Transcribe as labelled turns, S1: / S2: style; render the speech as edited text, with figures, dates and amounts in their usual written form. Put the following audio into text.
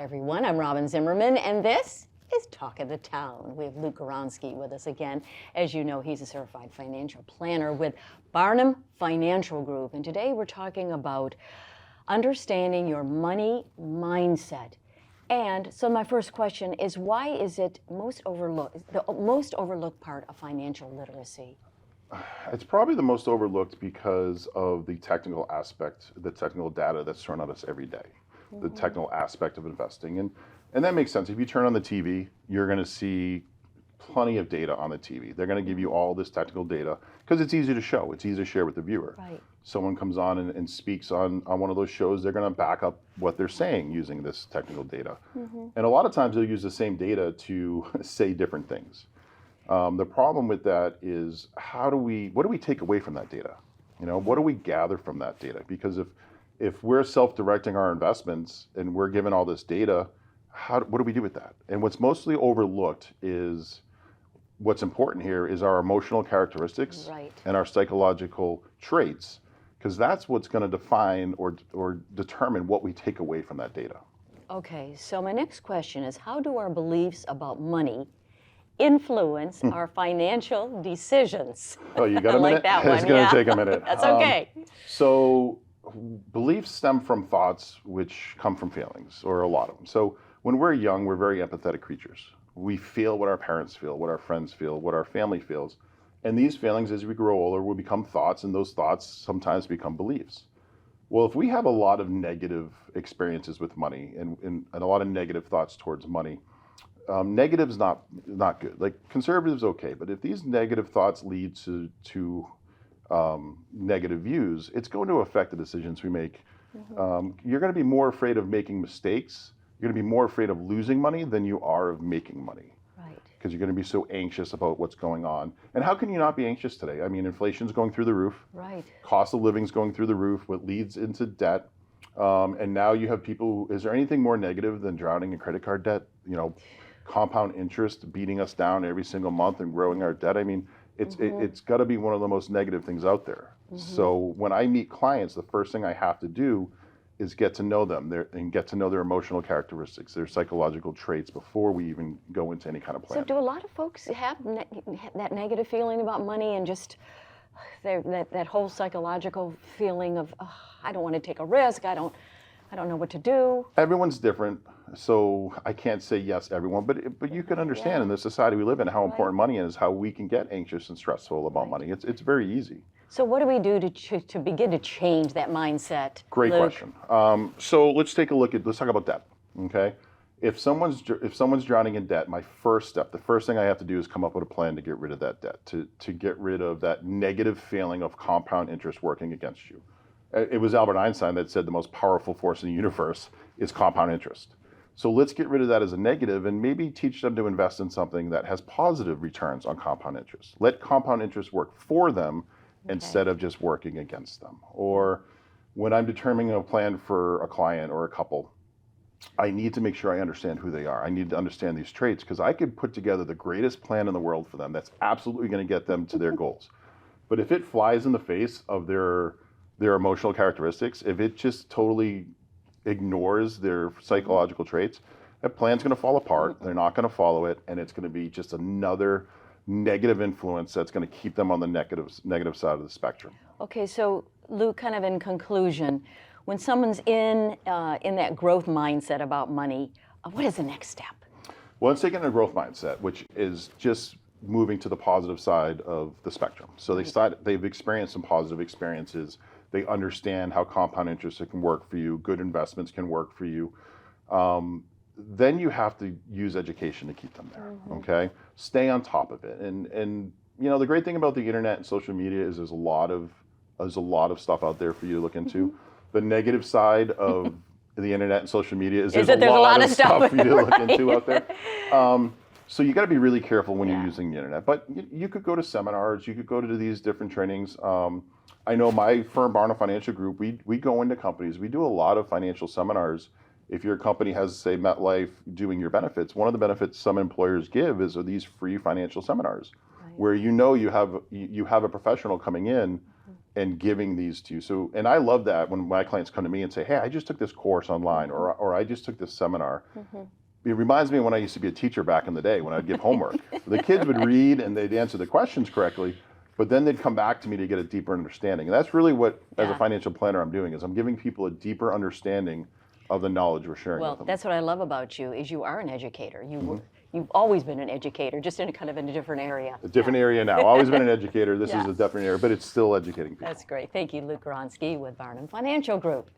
S1: Hi everyone, I'm Robyn Zimmerman, and this is Talk of the Town. We have Gawronski with us again. As you know, he's a certified financial planner with Barnum Financial Group, and today we're talking about understanding your money mindset. And so my first question is, why is it the most overlooked part of financial literacy?
S2: It's probably the most overlooked because of the technical aspect, the technical data that's thrown at us every day, the technical aspect of investing. And that makes sense. If you turn on the TV, you're going to see plenty of data on the TV. They're going to give you all this technical data because it's easy to show. It's easy to share with the viewer.
S1: Right.
S2: Someone comes on and speaks on one of those shows, they're going to back up what they're saying using this technical data. And a lot of times they'll use the same data to say different things. The problem with that is what do we take away from that data? You know, what do we gather from that data? Because if we're self-directing our investments and we're given all this data, what do we do with that? And what's mostly overlooked is what's important here is our emotional characteristics and our psychological traits, because that's what's going to define or determine what we take away from that data.
S1: Okay, so my next question is, how do our beliefs about money influence our financial decisions?
S2: Oh, you got a minute?
S1: Like that one.
S2: It's going to take a minute.
S1: That's okay.
S2: So beliefs stem from thoughts which come from feelings, or a lot of them. So when we're young, we're very empathetic creatures. We feel what our parents feel, what our friends feel, what our family feels. And these feelings, as we grow older, will become thoughts, and those thoughts sometimes become beliefs. Well, if we have a lot of negative experiences with money and a lot of negative thoughts towards money, negative's not good. Like, conservative's okay, but if these negative thoughts lead to negative views, it's going to affect the decisions we make. You're going to be more afraid of making mistakes. You're going to be more afraid of losing money than you are of making money. Right. Because you're going to be so anxious about what's going on. And how can you not be anxious today? I mean, inflation's going through the roof. Right. Cost of living's going through the roof, what leads into debt. And now you have people, is there anything more negative than drowning in credit card debt? You know, compound interest beating us down every single month and growing our debt. I mean, it's got to be one of the most negative things out there. So when I meet clients, the first thing I have to do is get to know them and get to know their emotional characteristics, their psychological traits before we even go into any kind of plan.
S1: So do a lot of folks have that negative feeling about money and just that whole psychological feeling of, oh, I don't want to take a risk, I don't know what to do?
S2: Everyone's different, so I can't say yes, everyone, but you can understand in the society we live in how important money is, how we can get anxious and stressful about money. It's very easy. So
S1: what do we do to begin to change that mindset?
S2: Great question. So let's talk about debt, okay? If someone's drowning in debt, the first thing I have to do is come up with a plan to get rid of that debt, to get rid of that negative feeling of compound interest working against you. It was Albert Einstein that said the most powerful force in the universe is compound interest. So let's get rid of that as a negative and maybe teach them to invest in something that has positive returns on compound interest. Let compound interest work for them instead of just working against them. Or when I'm determining a plan for a client or a couple, I need to make sure I understand who they are. I need to understand these traits, because I could put together the greatest plan in the world for them that's absolutely going to get them to their goals. But if it flies in the face of their emotional characteristics, if it just totally ignores their psychological traits, that plan's going to fall apart. They're not going to follow it, and it's going to be just another negative influence that's going to keep them on the negative side of the spectrum.
S1: Okay, so Lou, kind of in conclusion, when someone's in that growth mindset about money, what is the next step?
S2: Well, let's take in a growth mindset, which is just moving to the positive side of the spectrum. So they've experienced some positive experiences. They understand how compound interest can work for you. Good investments can work for you. Then you have to use education to keep them there. Okay, stay on top of it. And you know, the great thing about the internet and social media is there's a lot of stuff out there for you to look into. The negative side of the internet and social media is there's a lot of stuff for you to look into out there. So you got to be really careful when you're using the internet. But you could go to seminars, you could go to these different trainings. I know my firm, Barnum Financial Group, we go into companies. We do a lot of financial seminars. If your company has, say, MetLife doing your benefits, one of the benefits some employers give are these free financial seminars, where you have a professional coming in and giving these to you. So, and I love that when my clients come to me and say, hey, I just took this course online, or I just took this seminar. It reminds me of when I used to be a teacher back in the day when I'd give homework. The kids would read and they'd answer the questions correctly, but then they'd come back to me to get a deeper understanding. And that's really what, as a financial planner, I'm doing, is I'm giving people a deeper understanding of the knowledge we're sharing with them.
S1: Well, that's what I love about you, is you are an educator. You've always been an educator, just in a different area.
S2: A different area now. Always been an educator. This is a different area, but it's still educating people.
S1: That's great. Thank you, Luke Gawronski with Barnum Financial Group.